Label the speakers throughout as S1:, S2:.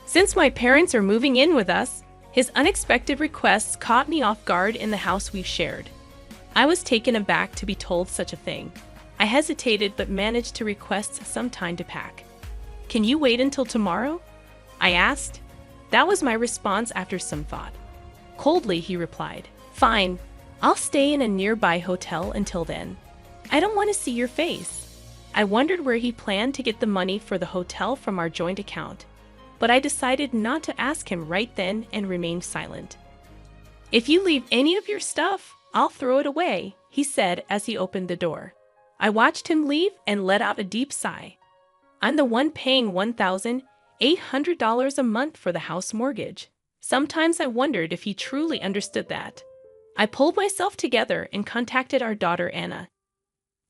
S1: Since my parents are moving in with us, his unexpected requests caught me off guard in the house we've shared. I was taken aback to be told such a thing. I hesitated but managed to request some time to pack. "Can you wait until tomorrow?" I asked. That was my response after some thought. Coldly, he replied, "Fine, I'll stay in a nearby hotel until then. I don't want to see your face." I wondered where he planned to get the money for the hotel from our joint account, but I decided not to ask him right then and remained silent. "If you leave any of your stuff, I'll throw it away," he said as he opened the door. I watched him leave and let out a deep sigh. I'm the one paying $1,800 a month for the house mortgage. Sometimes I wondered if he truly understood that. I pulled myself together and contacted our daughter Anna.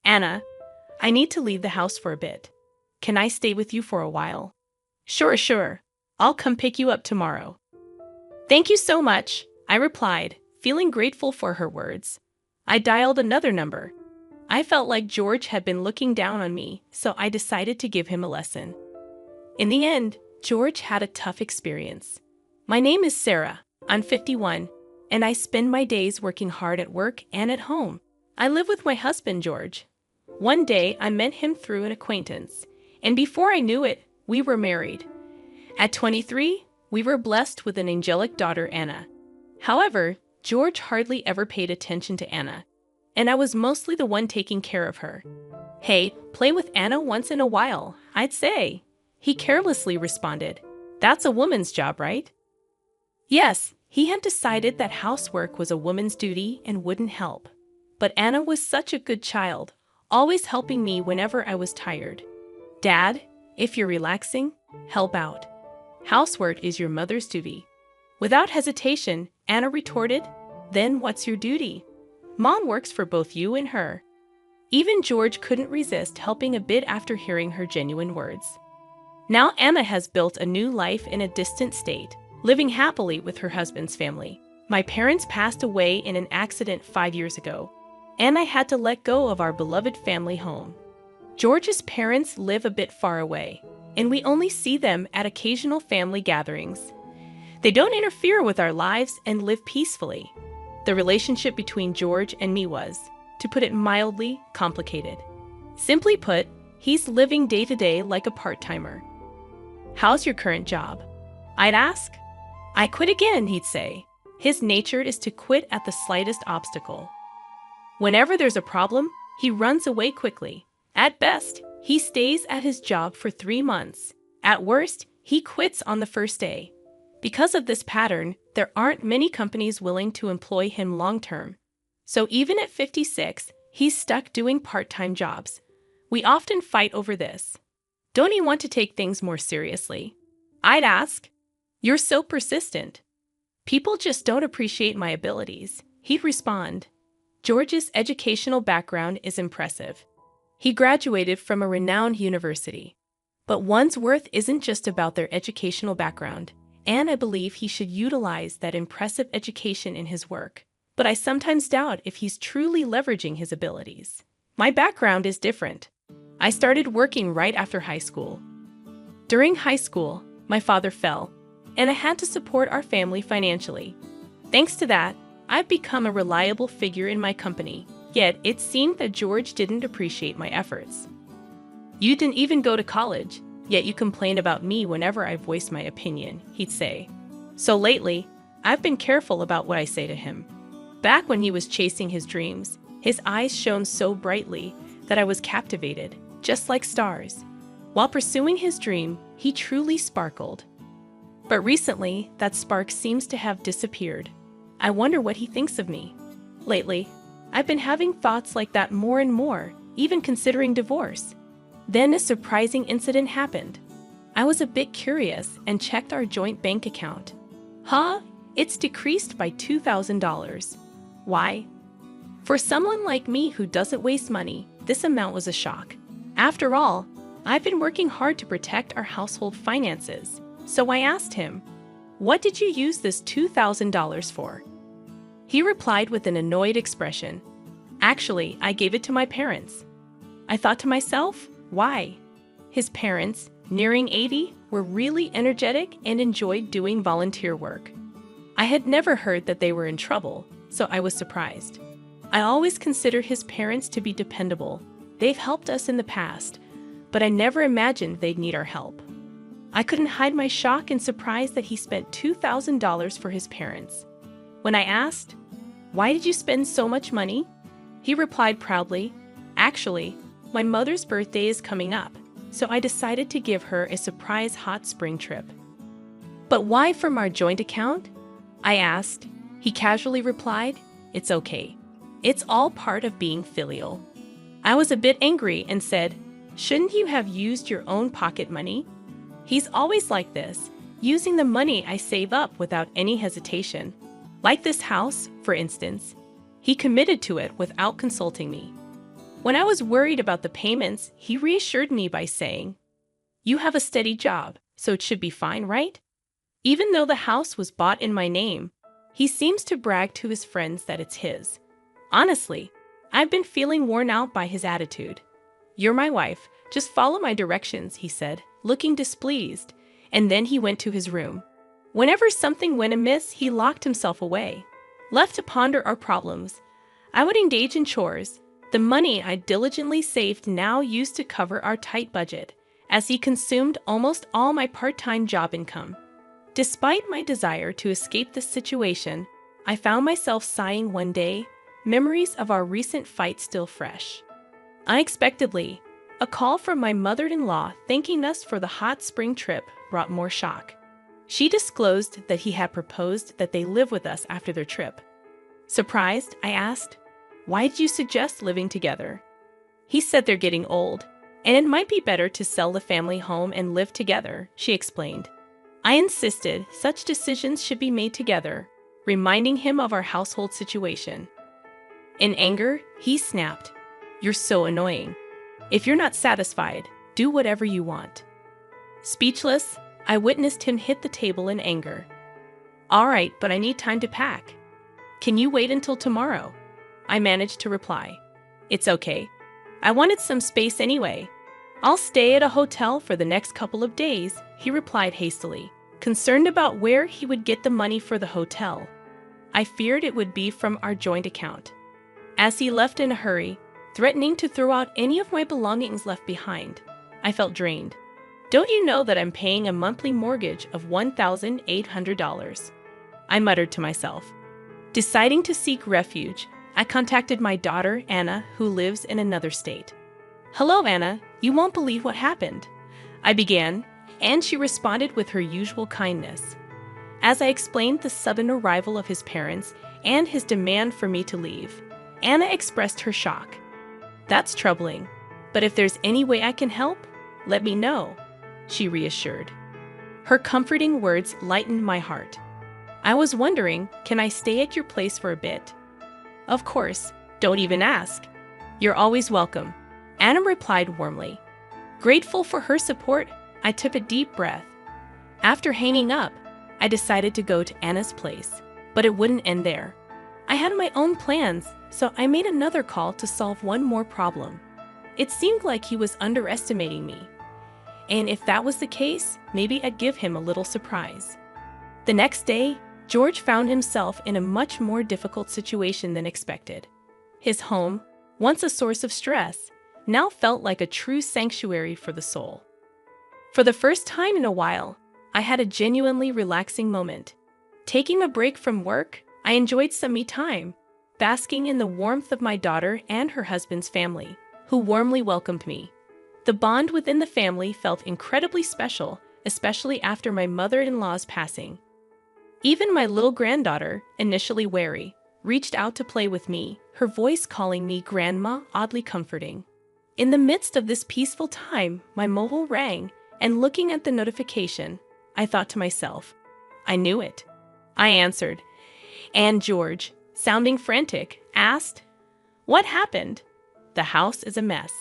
S1: "Anna, I need to leave the house for a bit. Can I stay with you for a while?" Sure. I'll come pick you up tomorrow." "Thank you so much," I replied, feeling grateful for her words. I dialed another number. I felt like George had been looking down on me, so I decided to give him a lesson. In the end, George had a tough experience. "My name is Sarah. I'm 51, and I spend my days working hard at work and at home. I live with my husband, George. One day, I met him through an acquaintance, and before I knew it, we were married. At 23, we were blessed with an angelic daughter, Anna. However, George hardly ever paid attention to Anna, and I was mostly the one taking care of her. "Hey, play with Anna once in a while, I'd say," he carelessly responded. "That's a woman's job, right?" Yes, he had decided that housework was a woman's duty and wouldn't help. But Anna was such a good child, always helping me whenever I was tired. "Dad, if you're relaxing, help out. Housework is your mother's duty." Without hesitation, Anna retorted, "Then what's your duty? Mom works for both you and her." Even George couldn't resist helping a bit after hearing her genuine words. Now Anna has built a new life in a distant state, living happily with her husband's family. My parents passed away in an accident 5 years ago, and I had to let go of our beloved family home. George's parents live a bit far away, and we only see them at occasional family gatherings. They don't interfere with our lives and live peacefully. The relationship between George and me was, to put it mildly, complicated. Simply put, he's living day to day like a part-timer. "How's your current job?" I'd ask. "I quit again," he'd say. His nature is to quit at the slightest obstacle. Whenever there's a problem, he runs away quickly. At best, he stays at his job for 3 months. At worst, he quits on the first day. Because of this pattern, there aren't many companies willing to employ him long-term. So even at 56, he's stuck doing part-time jobs. We often fight over this. "Don't you want to take things more seriously?" I'd ask. "You're so persistent." "People just don't appreciate my abilities," he'd respond. George's educational background is impressive. He graduated from a renowned university. But one's worth isn't just about their educational background, and I believe he should utilize that impressive education in his work. But I sometimes doubt if he's truly leveraging his abilities. My background is different. I started working right after high school. During high school, my father fell, and I had to support our family financially. Thanks to that, I've become a reliable figure in my company, yet it seemed that George didn't appreciate my efforts. "You didn't even go to college, yet you complain about me whenever I voice my opinion," he'd say. So lately, I've been careful about what I say to him. Back when he was chasing his dreams, his eyes shone so brightly that I was captivated, just like stars. While pursuing his dream, he truly sparkled. But recently, that spark seems to have disappeared. I wonder what he thinks of me. Lately, I've been having thoughts like that more and more, even considering divorce. Then a surprising incident happened. I was a bit curious and checked our joint bank account. It's decreased by $2,000. Why? For someone like me who doesn't waste money, this amount was a shock. After all, I've been working hard to protect our household finances, so I asked him, "What did you use this $2,000 for?" He replied with an annoyed expression, "Actually, I gave it to my parents." I thought to myself, why? His parents, nearing 80, were really energetic and enjoyed doing volunteer work. I had never heard that they were in trouble, so I was surprised. I always considered his parents to be dependable. They've helped us in the past, but I never imagined they'd need our help. I couldn't hide my shock and surprise that he spent $2,000 for his parents. When I asked, "Why did you spend so much money?" he replied proudly, "Actually, my mother's birthday is coming up, so I decided to give her a surprise hot spring trip." "But why from our joint account?" I asked. He casually replied, "It's okay. It's all part of being filial." I was a bit angry and said, "Shouldn't you have used your own pocket money?" He's always like this, using the money I save up without any hesitation. Like this house, for instance. He committed to it without consulting me. When I was worried about the payments, he reassured me by saying, "You have a steady job, so it should be fine, right?" Even though the house was bought in my name, he seems to brag to his friends that it's his. Honestly, I've been feeling worn out by his attitude. "You're my wife, just follow my directions," he said, looking displeased, and then he went to his room. Whenever something went amiss, he locked himself away. Left to ponder our problems, I would engage in chores, the money I diligently saved now used to cover our tight budget, as he consumed almost all my part-time job income. Despite my desire to escape this situation, I found myself sighing one day, memories of our recent fight still fresh. Unexpectedly, a call from my mother-in-law thanking us for the hot spring trip brought more shock. She disclosed that he had proposed that they live with us after their trip. Surprised, I asked, "Why did you suggest living together?" He said they're getting old, and it might be better to sell the family home and live together, she explained. I insisted such decisions should be made together, reminding him of our household situation. In anger, he snapped, "You're so annoying. If you're not satisfied, do whatever you want." Speechless, I witnessed him hit the table in anger. "All right, but I need time to pack. Can you wait until tomorrow?" I managed to reply. "It's okay. I wanted some space anyway. I'll stay at a hotel for the next couple of days," he replied hastily, concerned about where he would get the money for the hotel. I feared it would be from our joint account. As he left in a hurry, threatening to throw out any of my belongings left behind, I felt drained. "Don't you know that I'm paying a monthly mortgage of $1,800? I muttered to myself. Deciding to seek refuge, I contacted my daughter, Anna, who lives in another state. "Hello, Anna. You won't believe what happened," I began, and she responded with her usual kindness. As I explained the sudden arrival of his parents and his demand for me to leave, Anna expressed her shock. "That's troubling, but if there's any way I can help, let me know," she reassured. Her comforting words lightened my heart. I was wondering, can I stay at your place for a bit? "Of course, don't even ask. You're always welcome," Anna replied warmly. Grateful for her support, I took a deep breath. After hanging up, I decided to go to Anna's place, but it wouldn't end there. I had my own plans, so I made another call to solve one more problem. It seemed like he was underestimating me. And if that was the case, maybe I'd give him a little surprise. The next day, George found himself in a much more difficult situation than expected. His home, once a source of stress, now felt like a true sanctuary for the soul. For the first time in a while, I had a genuinely relaxing moment. Taking a break from work, I enjoyed some me time, basking in the warmth of my daughter and her husband's family, who warmly welcomed me. The bond within the family felt incredibly special, especially after my mother-in-law's passing. Even my little granddaughter, initially wary, reached out to play with me, her voice calling me Grandma oddly comforting. In the midst of this peaceful time, my mobile rang, and looking at the notification, I thought to myself, I knew it. I answered, and George, sounding frantic, asked, "What happened?" "The house is a mess."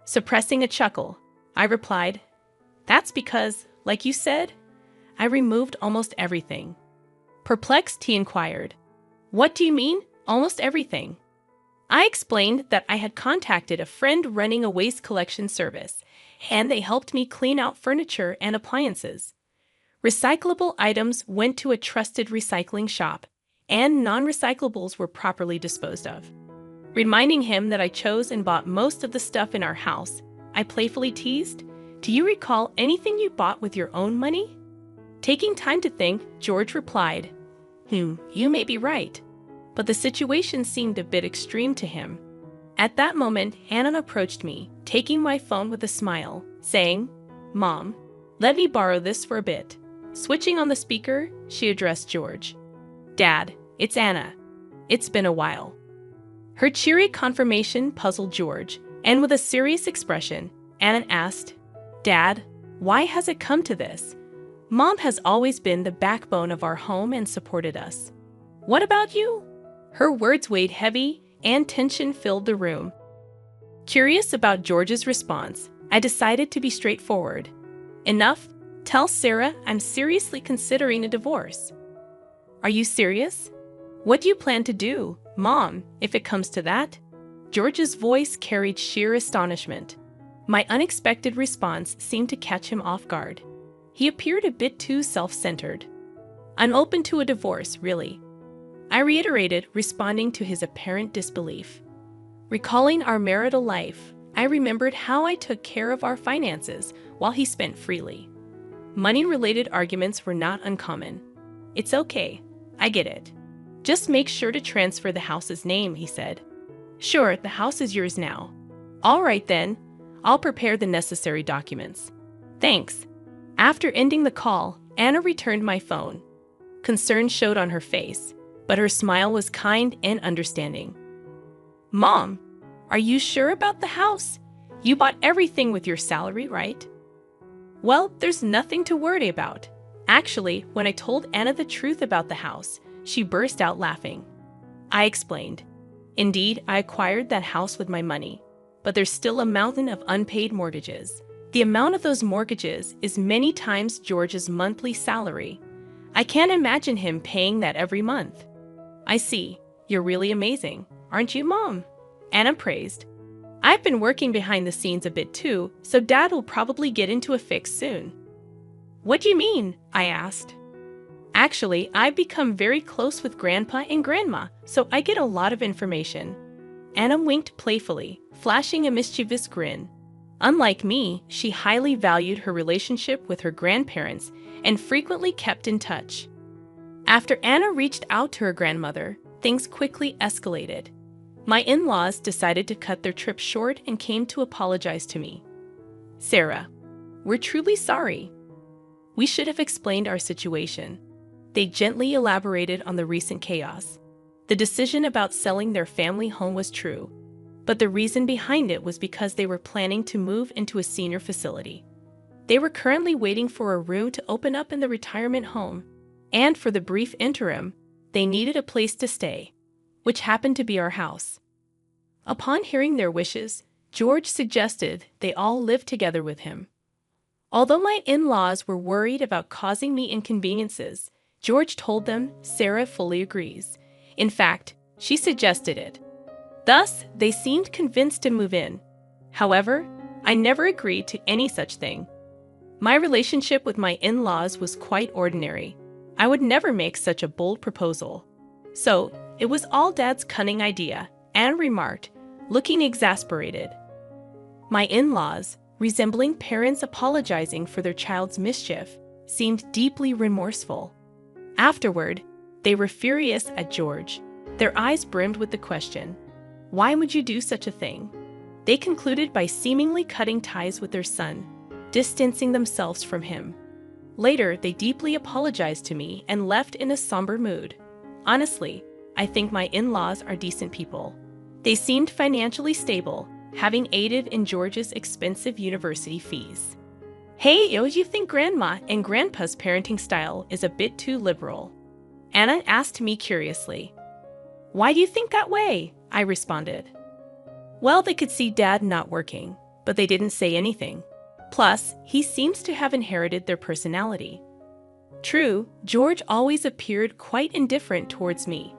S1: Suppressing a chuckle, I replied, "That's because, like you said, I removed almost everything." Perplexed, he inquired, "What do you mean, almost everything?" I explained that I had contacted a friend running a waste collection service, and they helped me clean out furniture and appliances. Recyclable items went to a trusted recycling shop, and non-recyclables were properly disposed of. Reminding him that I chose and bought most of the stuff in our house, I playfully teased, "Do you recall anything you bought with your own money?" Taking time to think, George replied, "You may be right." But the situation seemed a bit extreme to him. At that moment, Anan approached me, taking my phone with a smile, saying, "Mom, let me borrow this for a bit." Switching on the speaker, she addressed George. "Dad, it's Anna. It's been a while." Her cheery confirmation puzzled George, and with a serious expression, Anan asked, "Dad, why has it come to this? Mom has always been the backbone of our home and supported us. What about you?" Her words weighed heavy, and tension filled the room. Curious about George's response, I decided to be straightforward. "Enough. Tell Sarah I'm seriously considering a divorce." "Are you serious? What do you plan to do, Mom, if it comes to that?" George's voice carried sheer astonishment. My unexpected response seemed to catch him off guard. He appeared a bit too self-centered. "I'm open to a divorce, really," I reiterated, responding to his apparent disbelief. Recalling our marital life, I remembered how I took care of our finances while he spent freely. Money-related arguments were not uncommon. "It's okay. I get it. Just make sure to transfer the house's name," he said. "Sure, the house is yours now." "All right then. I'll prepare the necessary documents." "Thanks." After ending the call, Anna returned my phone. Concern showed on her face, but her smile was kind and understanding. "Mom, are you sure about the house? You bought everything with your salary, right?" "Well, there's nothing to worry about." Actually, when I told Anna the truth about the house, she burst out laughing. I explained, "Indeed, I acquired that house with my money, but there's still a mountain of unpaid mortgages. The amount of those mortgages is many times George's monthly salary. I can't imagine him paying that every month." "I see. You're really amazing, aren't you, Mom?" Anna praised. "I've been working behind the scenes a bit too, so Dad will probably get into a fix soon." "What do you mean?" I asked. "Actually, I've become very close with Grandpa and Grandma, so I get a lot of information." Anna winked playfully, flashing a mischievous grin. Unlike me, she highly valued her relationship with her grandparents and frequently kept in touch. After Anna reached out to her grandmother, things quickly escalated. My in-laws decided to cut their trip short and came to apologize to me. "Sarah, we're truly sorry. We should have explained our situation." They gently elaborated on the recent chaos. The decision about selling their family home was true, but the reason behind it was because they were planning to move into a senior facility. They were currently waiting for a room to open up in the retirement home, and for the brief interim, they needed a place to stay, which happened to be our house. Upon hearing their wishes, George suggested they all live together with him. Although my in-laws were worried about causing me inconveniences, George told them Sarah fully agrees. In fact, she suggested it. Thus, they seemed convinced to move in. However, I never agreed to any such thing. My relationship with my in-laws was quite ordinary. I would never make such a bold proposal. So, it was all Dad's cunning idea, Anne remarked, looking exasperated. My in-laws, resembling parents apologizing for their child's mischief, seemed deeply remorseful. Afterward, they were furious at George. Their eyes brimmed with the question, "Why would you do such a thing?" They concluded by seemingly cutting ties with their son, distancing themselves from him. Later, they deeply apologized to me and left in a somber mood. Honestly, I think my in-laws are decent people. They seemed financially stable, having aided in George's expensive university fees. "Hey, you think Grandma and Grandpa's parenting style is a bit too liberal?" Anna asked me curiously. "Why do you think that way?" I responded. "Well, they could see Dad not working, but they didn't say anything. Plus, he seems to have inherited their personality." True, George always appeared quite indifferent towards me.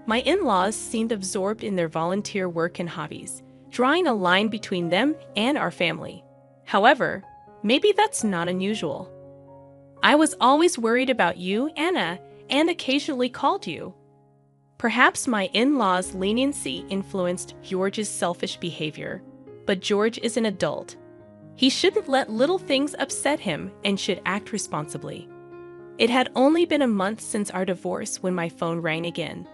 S1: My in-laws seemed absorbed in their volunteer work and hobbies, drawing a line between them and our family. However, maybe that's not unusual. I was always worried about you, Anna, and occasionally called you. Perhaps my in-laws' leniency influenced George's selfish behavior, but George is an adult. He shouldn't let little things upset him and should act responsibly. It had only been a month since our divorce when my phone rang again.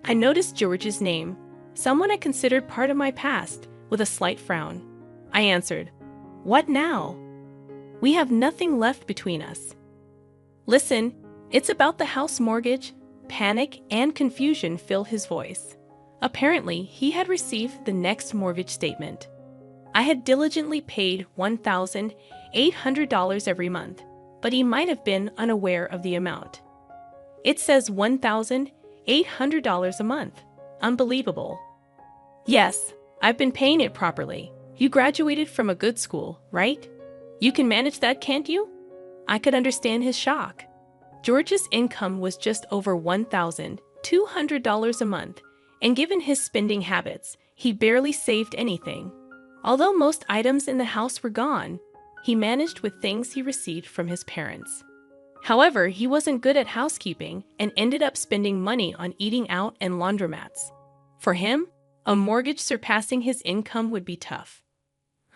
S1: I noticed George's name, someone I considered part of my past, with a slight frown. I answered, "What now?" "We have nothing left between us." "Listen, it's about the house mortgage." Panic and confusion filled his voice. Apparently, he had received the next mortgage statement. I had diligently paid $1,800 every month, but he might have been unaware of the amount. "It says $1,800 a month. Unbelievable." "Yes, I've been paying it properly. You graduated from a good school, right? You can manage that, can't you?" I could understand his shock. George's income was just over $1,200 a month, and given his spending habits, he barely saved anything. Although most items in the house were gone, he managed with things he received from his parents. However, he wasn't good at housekeeping and ended up spending money on eating out and laundromats. For him, a mortgage surpassing his income would be tough.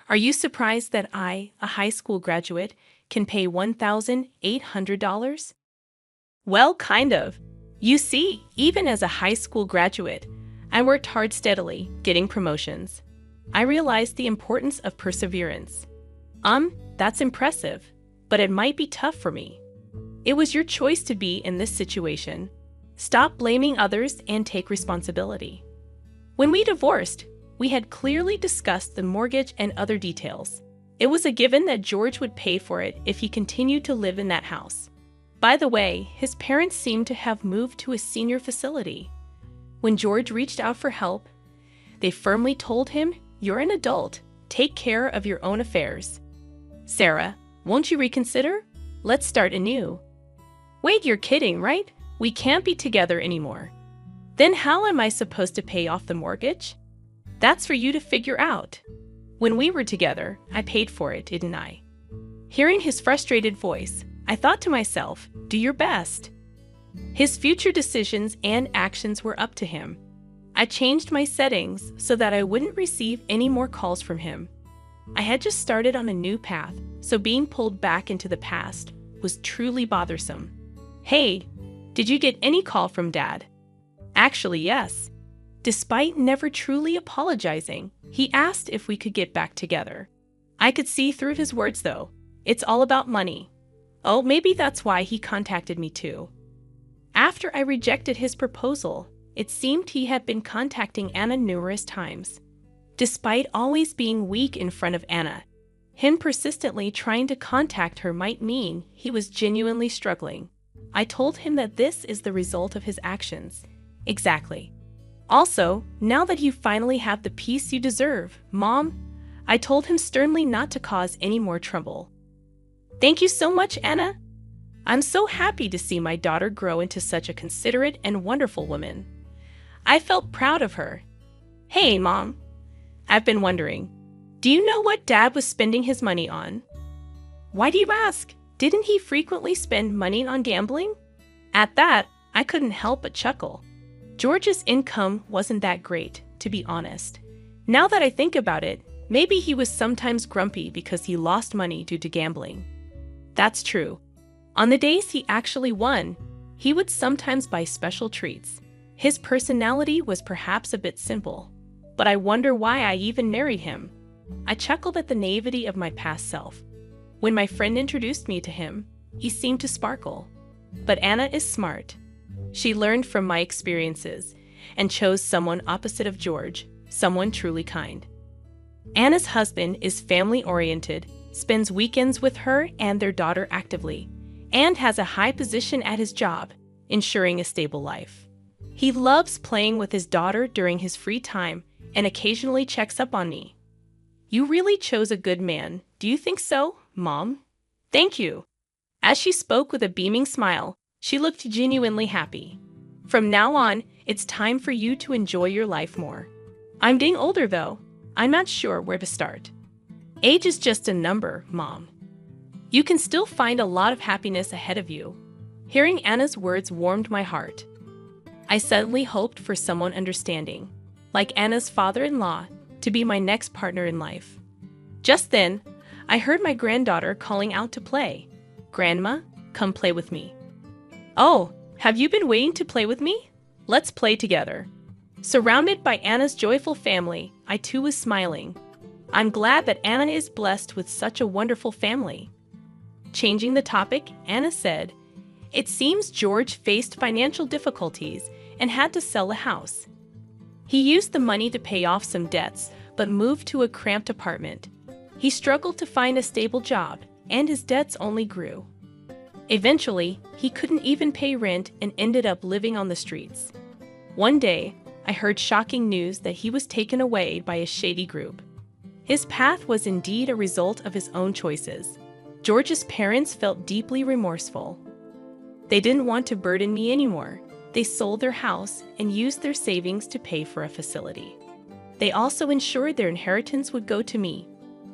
S1: Are you surprised that I, a high school graduate, can pay $1,800? Well, kind of. You see, even as a high school graduate, I worked hard steadily, getting promotions. I realized the importance of perseverance. That's impressive, but it might be tough for me. It was your choice to be in this situation. Stop blaming others and take responsibility. When we divorced, we had clearly discussed the mortgage and other details. It was a given that George would pay for it if he continued to live in that house. By the way, his parents seemed to have moved to a senior facility. When George reached out for help, they firmly told him, "You're an adult. Take care of your own affairs." "Sarah, won't you reconsider? Let's start anew." "Wait, you're kidding, right? We can't be together anymore." "Then how am I supposed to pay off the mortgage?" "That's for you to figure out. When we were together, I paid for it, didn't I?" Hearing his frustrated voice, I thought to myself, do your best. His future decisions and actions were up to him. I changed my settings so that I wouldn't receive any more calls from him. I had just started on a new path, so being pulled back into the past was truly bothersome. "Hey, did you get any call from Dad?" Actually, yes. Despite never truly apologizing, he asked if we could get back together. I could see through his words, though. It's all about money. Oh, maybe that's why he contacted me too. After I rejected his proposal, it seemed he had been contacting Anna numerous times. Despite always being weak in front of Anna, him persistently trying to contact her might mean he was genuinely struggling. I told him that this is the result of his actions. Exactly. Also, now that you finally have the peace you deserve, Mom, I told him sternly not to cause any more trouble. Thank you so much, Anna. I'm so happy to see my daughter grow into such a considerate and wonderful woman. I felt proud of her. Hey, Mom. I've been wondering, do you know what Dad was spending his money on? Why do you ask? Didn't he frequently spend money on gambling? At that, I couldn't help but chuckle. George's income wasn't that great, to be honest. Now that I think about it, maybe he was sometimes grumpy because he lost money due to gambling. That's true. On the days he actually won, he would sometimes buy special treats. His personality was perhaps a bit simple, but I wonder why I even married him. I chuckled at the naivety of my past self. When my friend introduced me to him, he seemed to sparkle. But Anna is smart. She learned from my experiences and chose someone opposite of George, someone truly kind. Anna's husband is family-oriented, spends weekends with her and their daughter actively, and has a high position at his job, ensuring a stable life. He loves playing with his daughter during his free time and occasionally checks up on me. You really chose a good man. Do you think so, Mom? Thank you. As she spoke with a beaming smile, she looked genuinely happy. From now on, it's time for you to enjoy your life more. I'm getting older, though. I'm not sure where to start. Age is just a number, Mom. You can still find a lot of happiness ahead of you. Hearing Anna's words warmed my heart. I suddenly hoped for someone understanding, like Anna's father-in-law, to be my next partner in life. Just then, I heard my granddaughter calling out to play. "Grandma, come play with me." "Oh, have you been waiting to play with me? Let's play together." Surrounded by Anna's joyful family, I too was smiling. I'm glad that Anna is blessed with such a wonderful family. Changing the topic, Anna said, "It seems George faced financial difficulties and had to sell a house. He used the money to pay off some debts, but moved to a cramped apartment. He struggled to find a stable job, and his debts only grew. Eventually, he couldn't even pay rent and ended up living on the streets. One day, I heard shocking news that he was taken away by a shady group. His path was indeed a result of his own choices. George's parents felt deeply remorseful. They didn't want to burden me anymore. They sold their house and used their savings to pay for a facility. They also ensured their inheritance would go to me.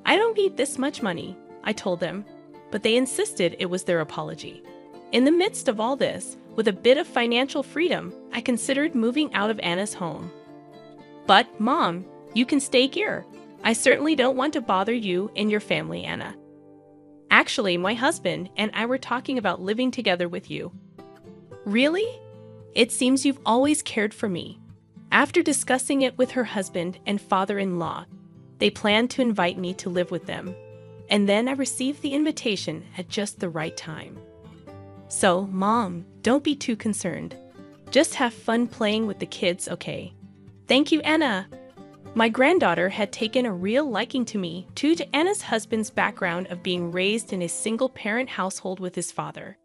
S1: I don't need this much money, I told them, but they insisted it was their apology. In the midst of all this, with a bit of financial freedom, I considered moving out of Anna's home. But, Mom, you can stay here. I certainly don't want to bother you and your family, Anna. Actually, my husband and I were talking about living together with you." "Really? It seems you've always cared for me." After discussing it with her husband and father-in-law, they planned to invite me to live with them. And then I received the invitation at just the right time. So, Mom, don't be too concerned. Just have fun playing with the kids, okay? Thank you, Anna. My granddaughter had taken a real liking to me due to Anna's husband's background of being raised in a single-parent household with his father.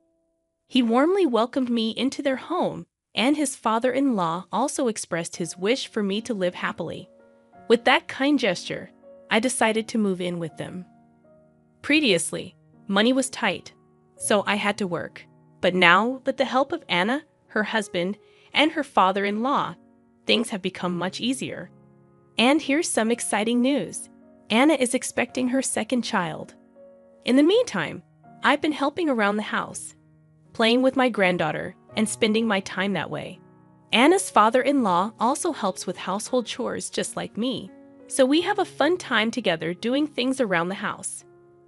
S1: He warmly welcomed me into their home, and his father-in-law also expressed his wish for me to live happily. With that kind gesture, I decided to move in with them. Previously, money was tight, so I had to work. But now, with the help of Anna, her husband, and her father-in-law, things have become much easier. And here's some exciting news. Anna is expecting her second child. In the meantime, I've been helping around the house, playing with my granddaughter, and spending my time that way. Anna's father-in-law also helps with household chores just like me, so we have a fun time together doing things around the house.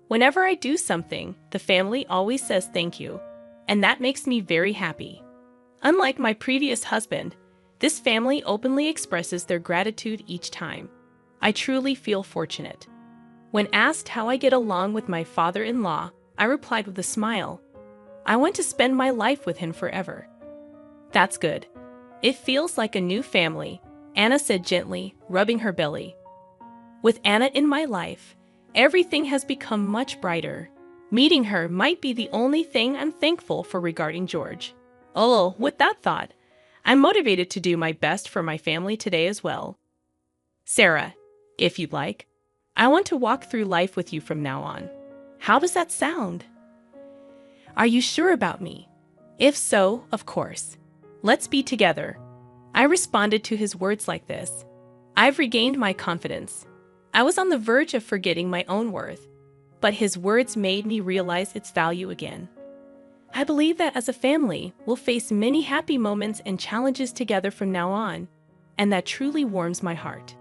S1: Whenever I do something, the family always says thank you, and that makes me very happy. Unlike my previous husband, this family openly expresses their gratitude each time. I truly feel fortunate. When asked how I get along with my father-in-law, I replied with a smile, "I want to spend my life with him forever." "That's good. It feels like a new family," Anna said gently, rubbing her belly. With Anna in my life, everything has become much brighter. Meeting her might be the only thing I'm thankful for regarding George. Oh, with that thought, I'm motivated to do my best for my family today as well. Sarah, if you'd like, I want to walk through life with you from now on. How does that sound? Are you sure about me? If so, of course. Let's be together. I responded to his words like this. I've regained my confidence. I was on the verge of forgetting my own worth, but his words made me realize its value again. I believe that as a family, we'll face many happy moments and challenges together from now on, and that truly warms my heart.